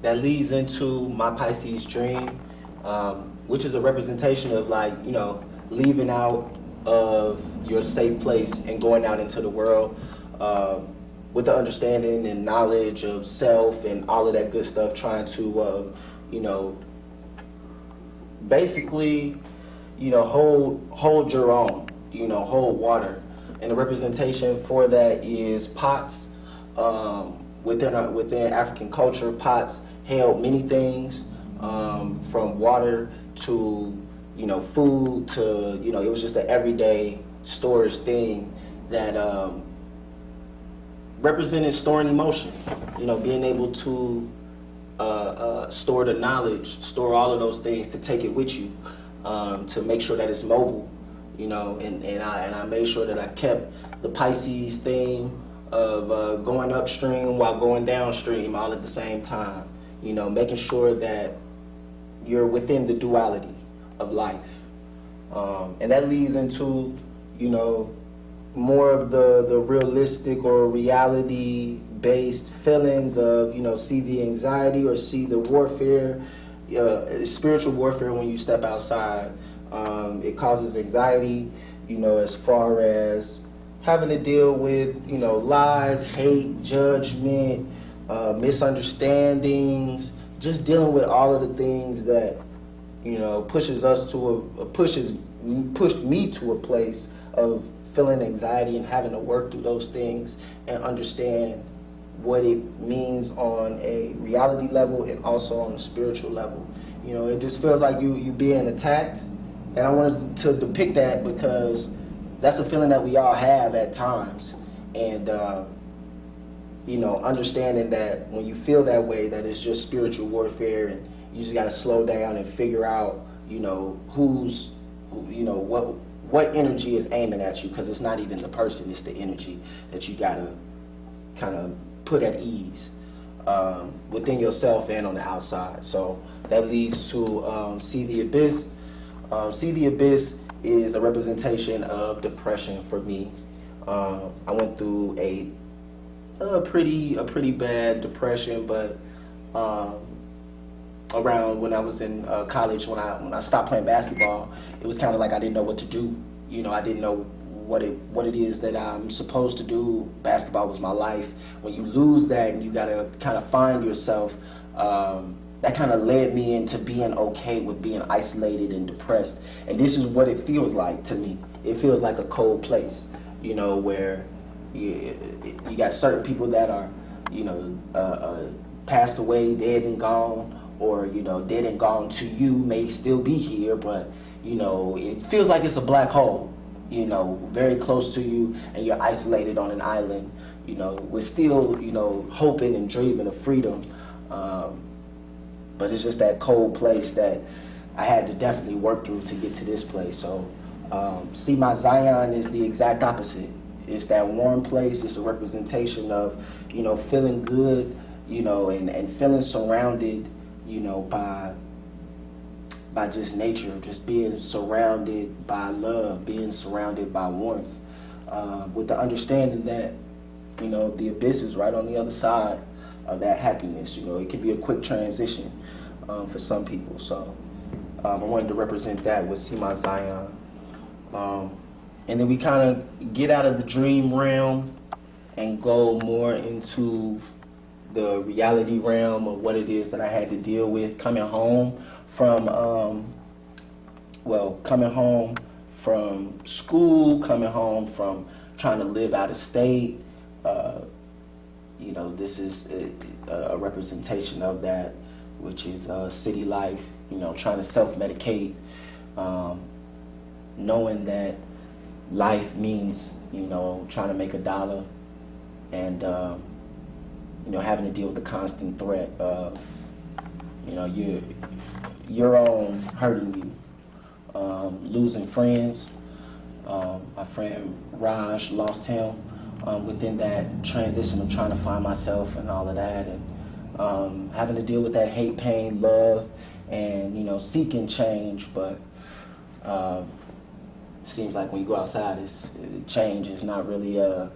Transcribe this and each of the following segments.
that leads into my Pisces dream, which is a representation of like, leaving out of your safe place and going out into the world with the understanding and knowledge of self and all of that good stuff, trying to, basically, hold your own, hold water. And the representation for that is pots. Within African culture, pots held many things, from water to food to it was just an everyday storage thing that represented storing emotion. Being able to store the knowledge, store all of those things, to take it with you, to make sure that it's mobile. And I made sure that I kept the Pisces theme of going upstream while going downstream all at the same time. Making sure that you're within the duality of life. And that leads into, more of the realistic or reality-based feelings of, see the anxiety or see the warfare, spiritual warfare when you step outside. It causes anxiety, as far as having to deal with, lies, hate, judgment, misunderstandings, just dealing with all of the things that, pushed me to a place of feeling anxiety and having to work through those things and understand what it means on a reality level and also on a spiritual level. It just feels like you being attacked. And I wanted to depict that because that's a feeling that we all have at times. And, understanding that when you feel that way, that it's just spiritual warfare, and you just got to slow down and figure out, what energy is aiming at you, because it's not even the person, it's the energy that you got to kind of put at ease within yourself and on the outside. So that leads to See the Abyss. See the Abyss is a representation of depression for me. I went through a pretty bad depression, but around when I was in college, when I stopped playing basketball, it was kind of like I didn't know what to do. I didn't know what it is that I'm supposed to do. Basketball was my life. When you lose that and you gotta kind of find yourself, that kind of led me into being okay with being isolated and depressed. And this is what it feels like to me. It feels like a cold place, where you got certain people that are, passed away, dead and gone, or, dead and gone to you, may still be here, but, it feels like it's a black hole, very close to you, and you're isolated on an island, we're still, hoping and dreaming of freedom. But it's just that cold place that I had to definitely work through to get to this place. So, see, my Zion is the exact opposite. It's that warm place. It's a representation of, feeling good, and feeling surrounded, by just nature, just being surrounded by love, being surrounded by warmth, with the understanding that, the abyss is right on the other side of that happiness. It can be a quick transition for some people. So I wanted to represent that with See My Zion. And then we kind of get out of the dream realm and go more into the reality realm of what it is that I had to deal with coming home from, school, coming home from trying to live out of state. This is a representation of that, which is city life, trying to self-medicate, knowing that life means, trying to make a dollar, and, having to deal with the constant threat of, your own hurting you, losing friends. My friend Raj, lost him within that transition of trying to find myself and all of that, and having to deal with that hate, pain, love, and seeking change. But seems like when you go outside, change is not really an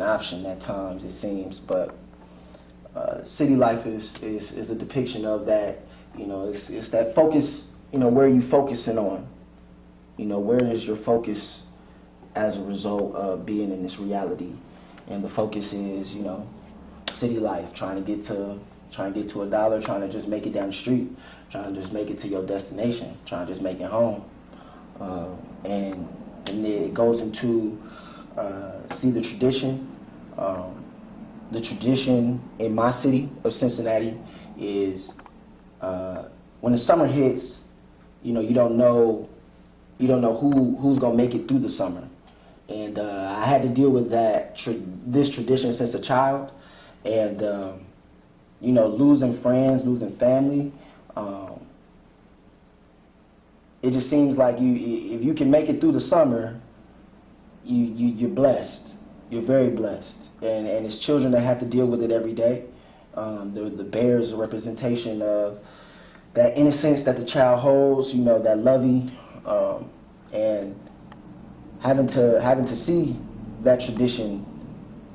option at times, it seems. But City life is a depiction of that. You know, it's that focus. You know, where are you focusing on? You know, where is your focus as a result of being in this reality? And the focus is, you know, city life, trying to get to a dollar, trying to just make it down the street, trying to just make it to your destination, trying to just make it home. And then it goes into see the tradition. The tradition in my city of Cincinnati is when the summer hits, you know, you don't know who's gonna make it through the summer, and I had to deal with this tradition since a child, and you know, losing friends, losing family. It just seems like if you can make it through the summer, you're blessed. You're very blessed, and it's children that have to deal with it every day. The bears a representation of that innocence that the child holds, you know, that lovey, and having to see that tradition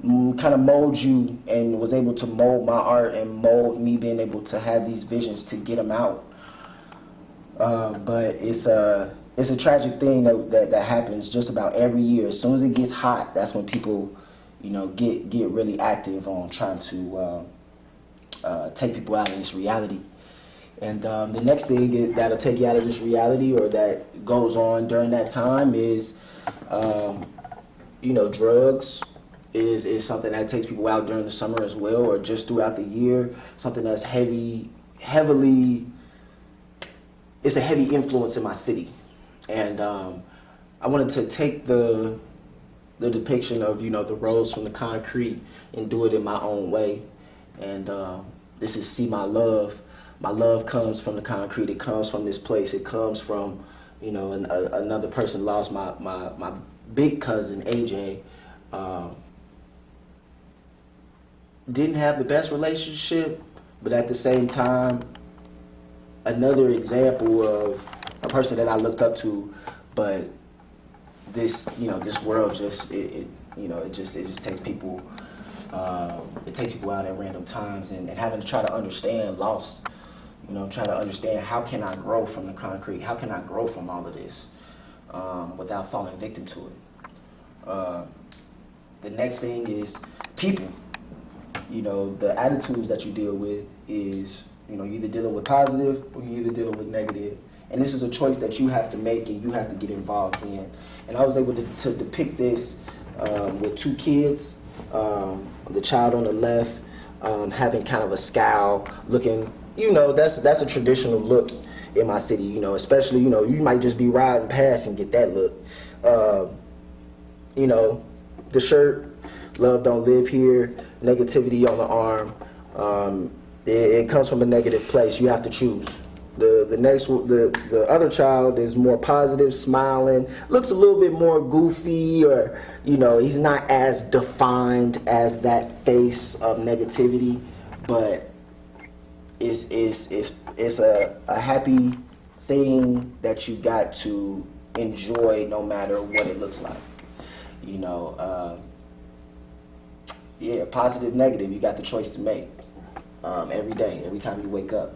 kind of mold you, and was able to mold my art and mold me being able to have these visions to get them out. But it's a tragic thing that happens just about every year. As soon as it gets hot, that's when people, you know, get really active on trying to take people out of this reality. And the next thing that'll take you out of this reality, or that goes on during that time, is, you know, drugs is something that takes people out during the summer as well, or just throughout the year. Something that's heavily. It's a heavy influence in my city, and I wanted to take the depiction of, you know, the rose from the concrete and do it in my own way. And this is See My Love. My love comes from the concrete. It comes from this place. It comes from, you know, another person lost my big cousin, AJ. Didn't have the best relationship, but at the same time, another example of a person that I looked up to. But this, you know, this world just, it just takes people, it takes people out at random times, and having to try to understand loss. You know, trying to understand, how can I grow from the concrete? How can I grow from all of this without falling victim to it? The next thing is people. You know, the attitudes that you deal with is, you know, you're either dealing with positive or you're either dealing with negative. And this is a choice that you have to make and you have to get involved in. And I was able to depict this with two kids. The child on the left having kind of a scowl, looking, you know, that's a traditional look in my city, you know, especially, you know, you might just be riding past and get that look. You know, the shirt, love don't live here, negativity on the arm. It comes from a negative place. You have to choose. The next one, the other child is more positive, smiling, looks a little bit more goofy, or, you know, he's not as defined as that face of negativity, but it's a happy thing that you got to enjoy no matter what it looks like. You know, yeah, positive, negative, you got the choice to make every day, every time you wake up.